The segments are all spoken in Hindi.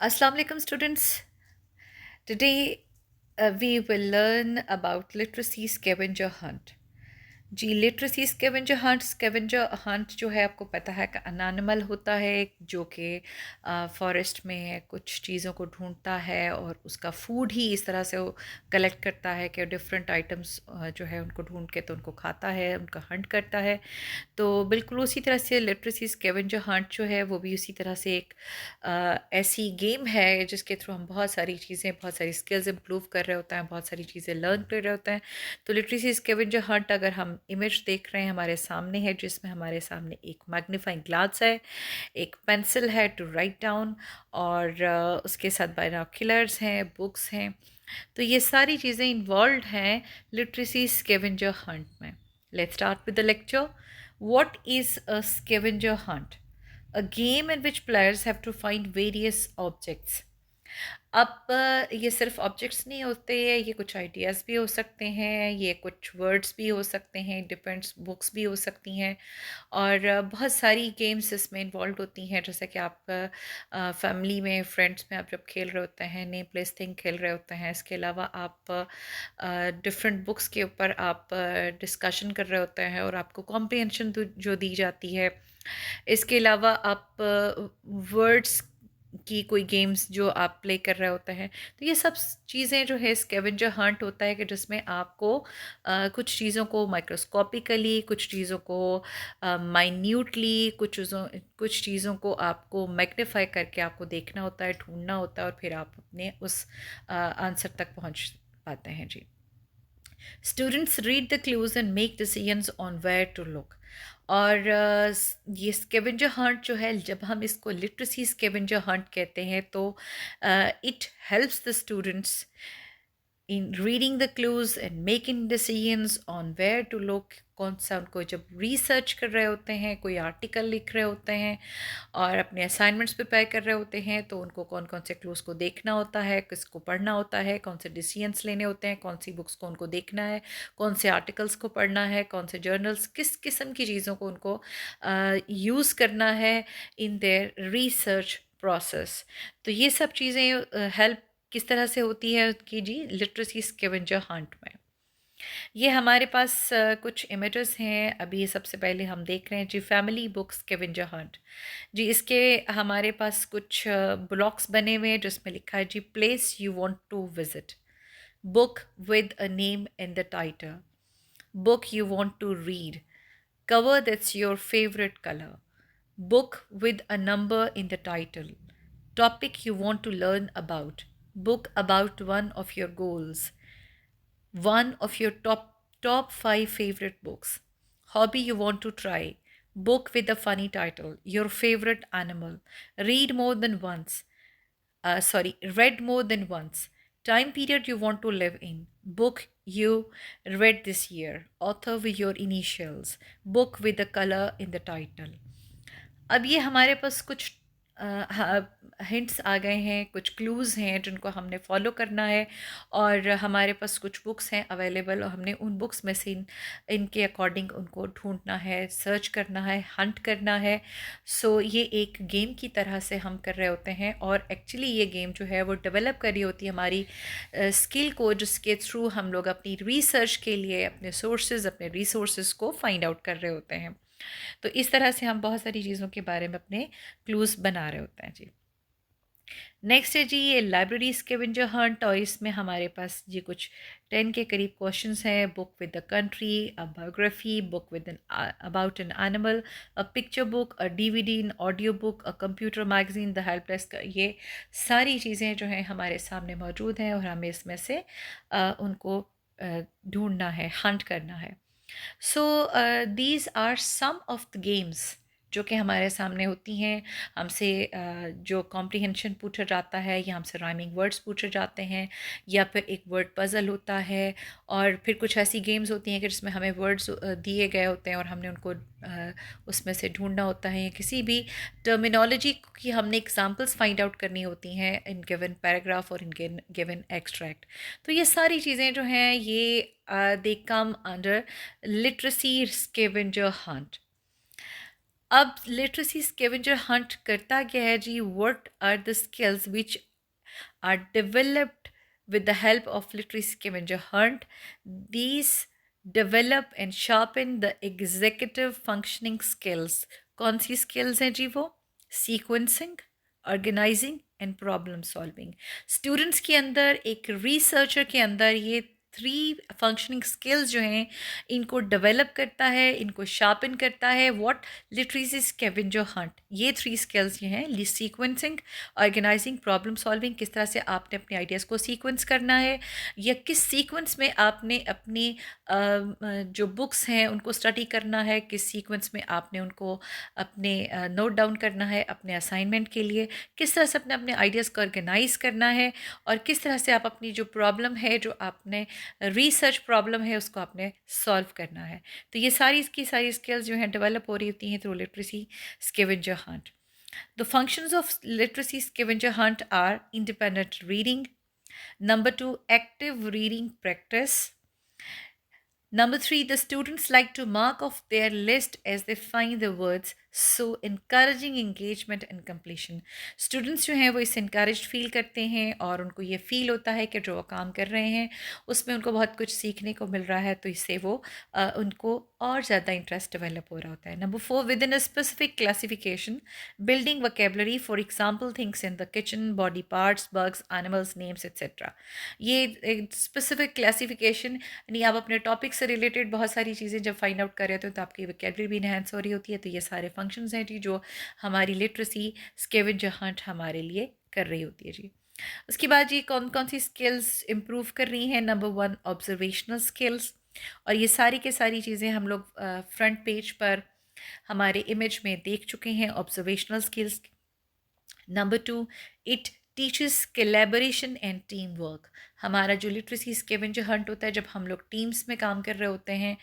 Assalamu alaikum students. Today we will learn about literacy scavenger hunt. जी लिटरेसी स्कैवेंजर हंट जो है आपको पता है कि अन एनिमल होता है जो कि फॉरेस्ट में कुछ चीज़ों को ढूंढता है और उसका फूड ही इस तरह से वो कलेक्ट करता है कि डिफरेंट आइटम्स जो है उनको ढूंढ के तो उनको खाता है, उनका हंट करता है। तो बिल्कुल उसी तरह से लिटरेसी स्कैवेंजर हंट जो है वो भी उसी तरह से एक ऐसी गेम है जिसके थ्रू हम बहुत सारी चीज़ें, बहुत सारी स्किल्स इंप्रूव कर रहे होते हैं, बहुत सारी चीज़ें लर्न कर रहे होते हैं। तो लिटरेसी स्कैवेंजर हंट अगर हम इमेज देख रहे हैं हमारे सामने है, जिसमें हमारे सामने एक मैग्नीफाइंग ग्लास है, एक पेंसिल है टू राइट डाउन, और उसके साथ बाइनोक्यूलर्स हैं, बुक्स हैं। तो ये सारी चीज़ें इन्वॉल्व हैं लिटरेसी स्कैवेंजर हंट में। Let's start with the lecture. What is a scavenger hunt? A game in which players have to find various objects. अब ये सिर्फ ऑब्जेक्ट्स नहीं होते हैं, ये कुछ आइडियाज़ भी हो सकते हैं, ये कुछ वर्ड्स भी हो सकते हैं, डिपेंड्स बुक्स भी हो सकती हैं, और बहुत सारी गेम्स इसमें इन्वॉल्व होती हैं। जैसे कि आप फैमिली में, फ्रेंड्स में आप जब खेल रहे होते हैं, नेम प्लेस थिंग खेल रहे होते हैं, इसके अलावा आप डिफरेंट बुक्स के ऊपर आप डिस्कशन कर रहे होते हैं और आपको कॉम्प्रिहेंशन जो दी जाती है। इसके अलावा आप वर्ड्स की कोई गेम्स जो आप प्ले कर रहे होते हैं। तो ये सब चीज़ें जो है स्कैवेंजर हंट होता है कि जिसमें आपको कुछ चीज़ों को माइक्रोस्कोपिकली, कुछ चीज़ों को माइन्यूटली, कुछ चीज़ों को आपको मैग्नीफाई करके आपको देखना होता है, ढूंढना होता है, और फिर आप अपने उस आंसर तक पहुंच पाते हैं। जी, students read the clues and make decisions on where to look. और ये स्कैवेंजर हंट जो है, जब हम इसको लिटरेसी स्कैवेंजर हंट कहते हैं तो it helps the students in reading the clues and making decisions on where to look. कौन सा उनको जब रिसर्च कर रहे होते हैं, कोई आर्टिकल लिख रहे होते हैं और अपने असाइनमेंट्स प्रिपेयर कर रहे होते हैं, तो उनको कौन कौन से क्लूज को देखना होता है, किसको पढ़ना होता है, कौन से डिसीजंस लेने होते हैं, कौन सी बुक्स को उनको देखना है, कौन से आर्टिकल्स को पढ़ना है, कौन से जर्नल्स, किस किस्म की चीज़ों को उनको यूज़ करना है इन देयर रिसर्च प्रोसेस। तो ये सब चीज़ें हेल्प किस तरह से होती है कि जी लिटरेसी स्कैवेंजर हंट में। ये हमारे पास कुछ इमेजेस हैं। अभी सबसे पहले हम देख रहे हैं जी फैमिली बुक स्कैवेंजर हंट। जी इसके हमारे पास कुछ ब्लॉक्स बने हुए हैं जिसमें लिखा है जी place you want to visit, book with a name in the title, book you want to read, cover that's your favorite color, book with a number in the title, topic you want to learn about, book about one of your goals, one of your top 5 favorite books, hobby you want to try, book with a funny title, your favorite animal, read more than once, read more than once, time period you want to live in, book you read this year, author with your initials, book with the color in the title. अब ये हमारे पास कुछ हिंट्स आ गए हैं, कुछ क्लूज़ हैं जिनको हमने फॉलो करना है, और हमारे पास कुछ बुक्स हैं अवेलेबल और हमने उन बुक्स में से इनके अकॉर्डिंग उनको ढूंढना है, सर्च करना है, हंट करना है। सो ये एक गेम की तरह से हम कर रहे होते हैं, और एक्चुअली ये गेम जो है वो डेवलप कर रही होती है हमारी स्किल को, जिसके थ्रू हम लोग अपनी रिसर्च के लिए अपने सोर्सेज, अपने रिसोर्सेज को फाइंड आउट कर रहे होते हैं। तो इस तरह से हम बहुत सारी चीज़ों के बारे में अपने क्लूज़ बना रहे होते हैं। जी, नेक्स्ट है जी ये लाइब्रेरी स्कैवेंजर हंट, और इसमें हमारे पास जी कुछ 10 के करीब क्वेश्चंस हैं। Book with the country, a biography, book with an about an animal, a picture book, a DVD, an audio book, a computer magazine, the help desk. ये सारी चीज़ें जो हैं हमारे सामने मौजूद हैं और हमें इसमें से उनको ढूंढना है, हंट करना है। So these are some of the games जो कि हमारे सामने होती हैं। हमसे जो कॉम्प्रिहेंशन पूछा जाता है, या हमसे राइमिंग वर्ड्स पूछे जाते हैं, या फिर एक वर्ड पजल होता है, और फिर कुछ ऐसी गेम्स होती हैं कि जिसमें हमें वर्ड्स दिए गए होते हैं और हमने उनको उसमें से ढूंढना होता है, या किसी भी टर्मिनोलॉजी की हमने एग्जांपल्स फाइंड आउट करनी होती हैं इन गिवन पैराग्राफ और इन गिवन एक्सट्रैक्ट। तो ये सारी चीज़ें जो हैं ये they come under literacy scavenger hunt. अब लिटरेसी स्कैवेंजर हंट करता क्या है जी? What are the skills which are developed with the help of literary scavenger hunt. These develop and sharpen the executive functioning skills. कौन सी skills हैं जी वो? Sequencing, organizing and problem solving. Students के अंदर, एक researcher के अंदर ये थ्री फंक्शनिंग स्किल्स जो हैं इनको डेवलप करता है, इनको शार्पन करता है। व्हाट? Literacy scavenger Hunt. ये थ्री स्किल्स ये हैं, सीक्वेंसिंग, ऑर्गेनाइजिंग, प्रॉब्लम सॉल्विंग। किस तरह से आपने अपने आइडियाज़ को सीक्वेंस करना है, या किस सीक्वेंस में आपने अपनी जो बुक्स हैं उनको स्टडी करना है, किस सीक्वेंस में आपने उनको अपने नोट डाउन करना है अपने असाइनमेंट के लिए, किस तरह से अपने अपने आइडियाज़ को ऑर्गेनाइज करना है, और किस तरह से आप अपनी जो प्रॉब्लम है, जो आपने रिसर्च प्रॉब्लम है, उसको आपने सॉल्व करना है। तो ये सारी की सारी स्किल्स जो हैं डेवलप हो रही होती हैं through literacy scavenger Hunt. The functions of literacy scavenger hunt are independent reading. Number two, active reading practice. Number three, the students like to mark off their list as they find the words, so encouraging engagement and completion. Students जो हैं वो इससे encouraged feel करते हैं और उनको ये feel होता है कि जो वो काम कर रहे हैं उसमें उनको बहुत कुछ सीखने को मिल रहा है, तो इससे वो उनको और ज़्यादा इंटरेस्ट डेवलप हो रहा होता है। Number four, with in a specific classification, building vocabulary, for example things in the kitchen, body parts, bugs, animals names etcetera. ये एक स्पेसिफिक क्लासिफिकेशन, यानी आप अपने टॉपिक से रिलेटेड बहुत सारी चीज़ें जब फाइंड आउट कर रहे होते हो तो आपकी वोकेबलरी भी इनहेंस हो रही होती है। तो ये सारे फंक्शंस हैं जी जो हमारी लिटरेसी स्कैवेंजर हंट हमारे लिए कर रही होती है जी। उसके बाद जी कौन कौन सी स्किल्स इम्प्रूव कर रही हैं? नंबर वन, ऑब्जर्वेशनल स्किल्स, और ये सारी के सारी चीज़ें हम लोग फ्रंट पेज पर हमारे इमेज में देख चुके हैं, observational skills. Number two, it teaches collaboration and team work. हमारा जो लिटरेसी स्कैवेंजर हंट होता है, जब हम लोग टीम्स में काम कर रहे होते हैं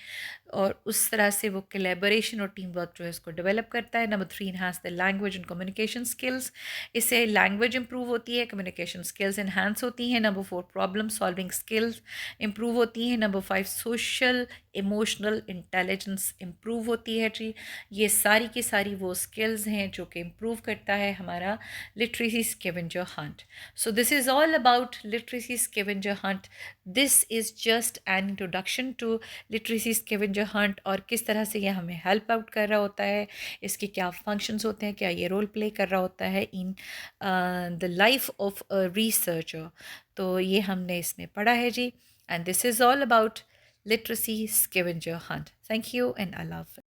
और उस तरह से वो कोलैबोरेशन और टीम वर्क जो है उसको डेवलप करता है। Number three, enhance the language and communication skills. इससे लैंग्वेज इंप्रूव होती है, कम्युनिकेशन स्किल्स इन्हांस होती हैं। Number four, problem solving skills improve होती हैं। Number five, social emotional intelligence improve होती है जी। ये सारी की सारी वो स्किल्स हैं जो कि इम्प्रूव करता है हमारा literacy scavenger hunt. So this is all about literacy scavenger hunt. This is just an introduction to literacy scavenger hunt और किस तरह से ये हमें हेल्प आउट कर रहा होता है, इसके क्या फंक्शंस होते हैं, क्या ये रोल प्ले कर रहा होता है in the life of a researcher. तो ये हमने इसमें पढ़ा है जी, and this is all about literacy scavenger hunt. Thank you and I love it.